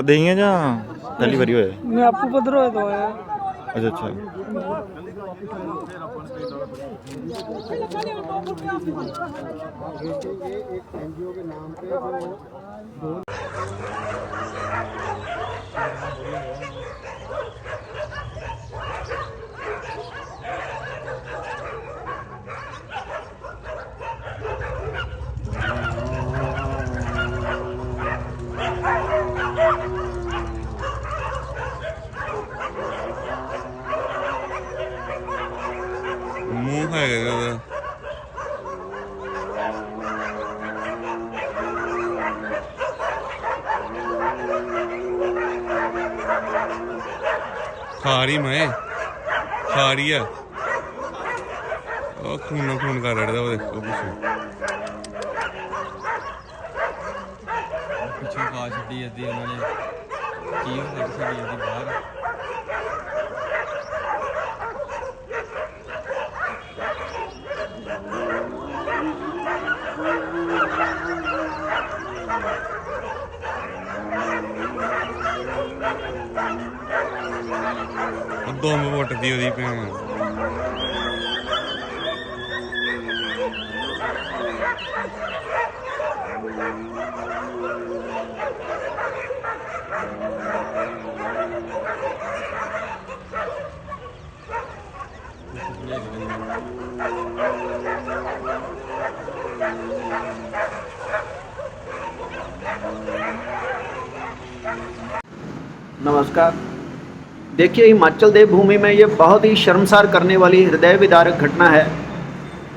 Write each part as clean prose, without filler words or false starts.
देंगे या पहली बारी होया? मैं आपको पता है तो है। अच्छा अच्छा। एनजीओ के नाम पे जो मुंह है खा रही मैं खा रही है खून खून कर रहा वो देखो पिछू खा छी अद्धी उन्होंने की छड़ी अद्धी बाहर दुम पुटदी ओदी भैन नमस्कार। देखिए, हिमाचल देवभूमि में ये बहुत ही शर्मसार करने वाली हृदय विदारक घटना है।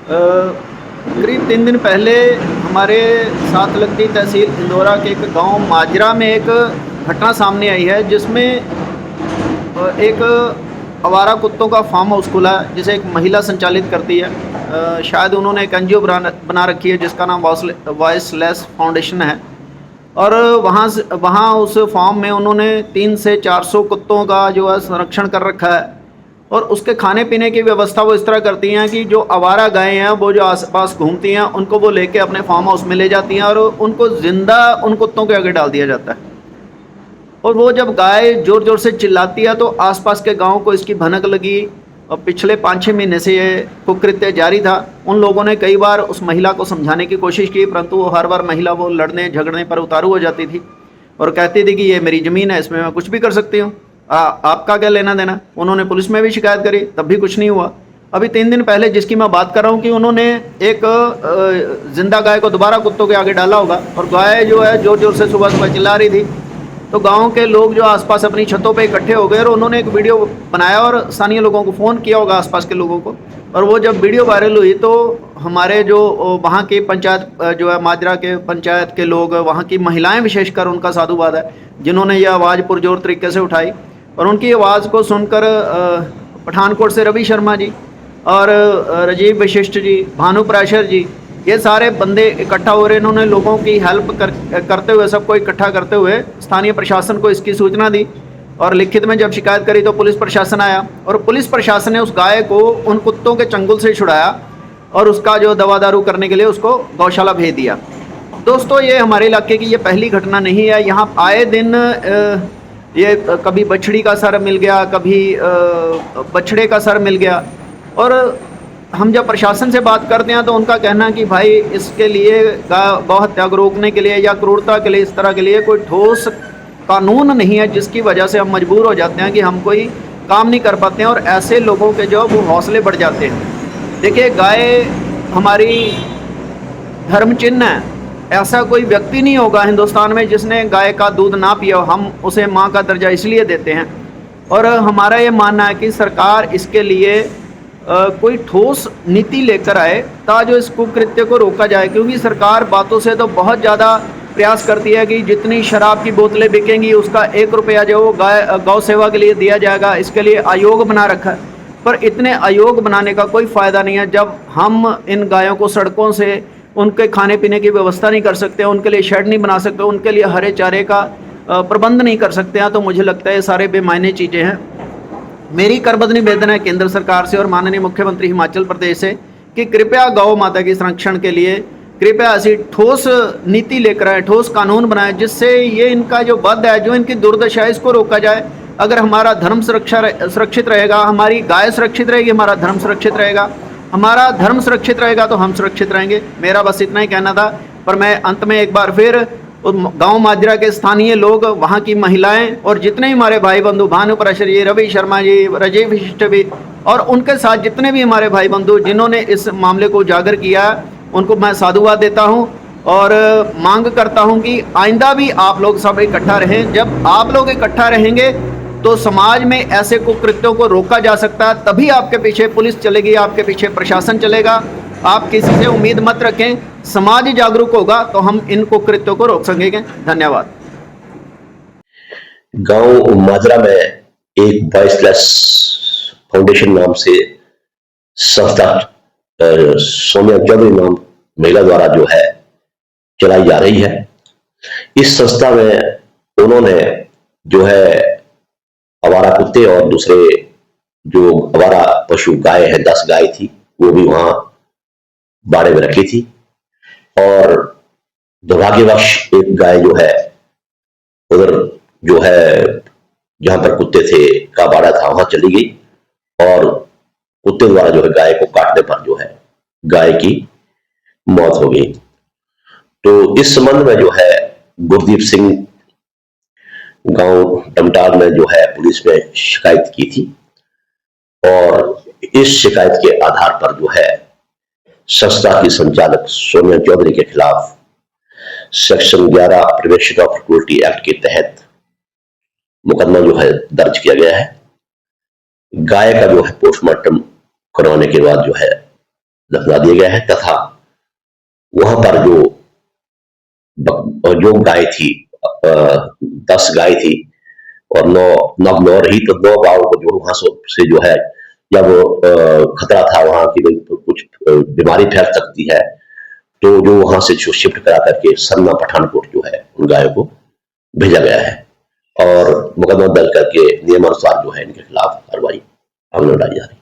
करीब 3 दिन पहले हमारे साथ लगती तहसील इंदौरा के एक गांव माजरा में एक घटना सामने आई है, जिसमें एक आवारा कुत्तों का फार्म हाउस खुला है, जिसे एक महिला संचालित करती है। शायद उन्होंने एक एनजीओ बना रखी है जिसका नाम वॉइसलेस फाउंडेशन है। और वहाँ उस फार्म में उन्होंने 300 से 400 कुत्तों का जो है संरक्षण कर रखा है। और उसके खाने पीने की व्यवस्था वो इस तरह करती हैं कि जो आवारा गायें हैं वो जो आसपास घूमती हैं उनको वो लेके अपने फार्म हाउस में ले जाती हैं और उनको ज़िंदा उन कुत्तों के आगे डाल दिया जाता है। और वो जब गाय ज़ोर ज़ोर से चिल्लाती है तो आसपास के गाँव को इसकी भनक लगी। और पिछले 5-6 महीने से ये कुकृत्य जारी था। उन लोगों ने कई बार उस महिला को समझाने की कोशिश की, परंतु वो हर बार महिला वो लड़ने झगड़ने पर उतारू हो जाती थी और कहती थी कि ये मेरी ज़मीन है, इसमें मैं कुछ भी कर सकती हूँ, आपका क्या लेना देना। उन्होंने पुलिस में भी शिकायत करी, तब भी कुछ नहीं हुआ। अभी 3 दिन पहले जिसकी मैं बात कर रहा हूँ कि उन्होंने एक जिंदा गाय को दोबारा कुत्तों के आगे डाला होगा और गाय जो है ज़ोर ज़ोर से सुबह सुबह चिल्ला रही थी। तो गांव के लोग जो आसपास अपनी छतों पे इकट्ठे हो गए और उन्होंने एक वीडियो बनाया और स्थानीय लोगों को फ़ोन किया होगा, आसपास के लोगों को। और वो जब वीडियो वायरल हुई तो हमारे जो वहाँ की पंचायत जो है माजरा के पंचायत के लोग, वहाँ की महिलाएं विशेषकर, उनका साधुवाद है जिन्होंने ये आवाज़ पुरजोर तरीके से उठाई। और उनकी आवाज़ को सुनकर पठानकोट से रवि शर्मा जी और राजीव वशिष्ठ जी, भानु प्राशर जी, ये सारे बंदे इकट्ठा हो रहे। इन्होंने लोगों की हेल्प करते हुए, सबको इकट्ठा करते हुए स्थानीय प्रशासन को इसकी सूचना दी और लिखित में जब शिकायत करी तो पुलिस प्रशासन आया और पुलिस प्रशासन ने उस गाय को उन कुत्तों के चंगुल से छुड़ाया और उसका जो दवा दारू करने के लिए उसको गौशाला भेज दिया। दोस्तों, ये हमारे इलाके की ये पहली घटना नहीं है। यहाँ आए दिन ये कभी बछड़ी का सर मिल गया, कभी बछड़े का सर मिल गया। और हम जब प्रशासन से बात करते हैं तो उनका कहना कि भाई इसके लिए गौ हत्या को रोकने के लिए या क्रूरता के लिए, इस तरह के लिए कोई ठोस कानून नहीं है, जिसकी वजह से हम मजबूर हो जाते हैं कि हम कोई काम नहीं कर पाते हैं और ऐसे लोगों के जो वो हौसले बढ़ जाते हैं। देखिए, गाय हमारी धर्म चिन्ह है। ऐसा कोई व्यक्ति नहीं होगा हिंदुस्तान में जिसने गाय का दूध ना पिया। हम उसे माँ का दर्जा इसलिए देते हैं और हमारा ये मानना है कि सरकार इसके लिए कोई ठोस नीति लेकर आए ताकि इस कुकृत्य को रोका जाए। क्योंकि सरकार बातों से तो बहुत ज़्यादा प्रयास करती है कि जितनी शराब की बोतलें बिकेंगी उसका 1 रुपया जो गौ सेवा के लिए दिया जाएगा, इसके लिए आयोग बना रखा है। पर इतने आयोग बनाने का कोई फ़ायदा नहीं है जब हम इन गायों को सड़कों से उनके खाने पीने की व्यवस्था नहीं कर सकते, उनके लिए शेड नहीं बना सकते, उनके लिए हरे चारे का प्रबंध नहीं कर सकते हैं। तो मुझे लगता है ये सारे बेमायने चीज़ें हैं। मेरी करबद्ध निवेदन है केंद्र सरकार से और माननीय मुख्यमंत्री हिमाचल प्रदेश से कि कृपया गौ माता के संरक्षण के लिए कृपया ऐसी ठोस नीति लेकर आए, ठोस कानून बनाए जिससे ये इनका जो वध है, जो इनकी दुर्दशा है, इसको रोका जाए। अगर हमारा धर्म सुरक्षित रहेगा, हमारी गाय सुरक्षित रहेगी, हमारा धर्म सुरक्षित रहेगा, हमारा धर्म सुरक्षित रहेगा तो हम सुरक्षित रहेंगे। मेरा बस इतना ही कहना था। पर मैं अंत में एक बार फिर गांव माजरा के स्थानीय लोग, वहां की महिलाएं और जितने भी हमारे भाई बंधु, भानुप्रसाद जी, रवि शर्मा जी, राजीव विशिष्ट भी, और उनके साथ जितने भी हमारे भाई बंधु जिन्होंने इस मामले को उजागर किया, उनको मैं साधुवाद देता हूं और मांग करता हूं कि आइंदा भी आप लोग सब इकट्ठा रहें। जब आप लोग इकट्ठा रहेंगे तो समाज में ऐसे कुकृत्यों को रोका जा सकता है। तभी आपके पीछे पुलिस चलेगी, आपके पीछे प्रशासन चलेगा। आप किसी से उम्मीद मत रखें। समाज जागरूक होगा तो हम इन कुकृत्यों को रोक सकेंगे। धन्यवाद। गांव माजरा में एक वॉइसलेस फाउंडेशन नाम से संस्था सोनिया चौधरी नाम महिला द्वारा जो है चलाई जा रही है। इस संस्था में उन्होंने जो है आवारा कुत्ते और दूसरे जो आवारा पशु गाय है, 10 गाय थी, वो भी वहां बाड़े में रखी थी। और दुर्भाग्यवश एक गाय जो है उधर जो है जहां पर कुत्ते थे का बाड़ा था वहां चली गई और कुत्ते द्वारा जो है गाय को काटने पर जो है गाय की मौत हो गई। तो इस संबंध में जो है गुरदीप सिंह गांव डमटाल में जो है पुलिस में शिकायत की थी और इस शिकायत के आधार पर जो है संस्था की संचालक सोनिया चौधरी के खिलाफ section 11 prevention of cruelty act के तहत मुकदमा जो है दर्ज किया गया है। गाय का जो है पोस्टमार्टम करवाने के बाद जो है दफना दिया गया है तथा वहां पर जो गाय थी 10 गाय थी और 9 रही, तो 9 गायों को जो वहां से जो है जब खतरा था वहां की कुछ बीमारी फैल सकती है, तो जो वहां से जो शिफ्ट करा करके सरना पठानकोट जो है उन गायों को भेजा गया है और मुकदमा दर्ज करके नियमानुसार जो है इनके खिलाफ कार्रवाई अमल में लाई जा रही है।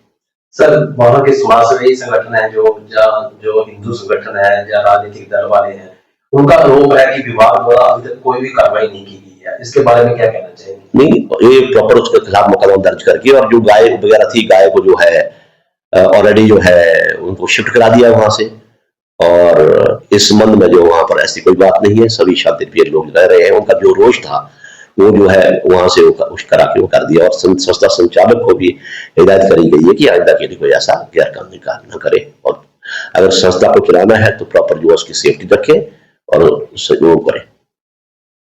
सर, वहां के समाजसेवी संगठन है जो हिंदू संगठन है या राजनीतिक दल वाले हैं, उनका आरोप है कि विभाग द्वारा अभी तक कोई भी कार्रवाई नहीं की गई है। इसके बारे में क्या कहना चाहिए? नहीं, ये प्रॉपर उसके खिलाफ मुकदमा दर्ज करके और जो गाय वगैरह थी, गाय को जो है ऑलरेडी जो है उनको शिफ्ट करा दिया वहां से और इस संबंध में जो वहां पर ऐसी कोई बात नहीं है। सभी शांतिप्रिय लोग रह रहे हैं। उनका जो रोष था वो जो है वहां से करा के वो कर दिया और संस्था संचालक को भी हिदायत करी गई है कि आइंदा के लिए कोई ऐसा गैर कानूनी कार्य न करे और अगर संस्था को चलाना है तो प्रॉपर जो उसकी सेफ्टी रखे और सहयोग करे।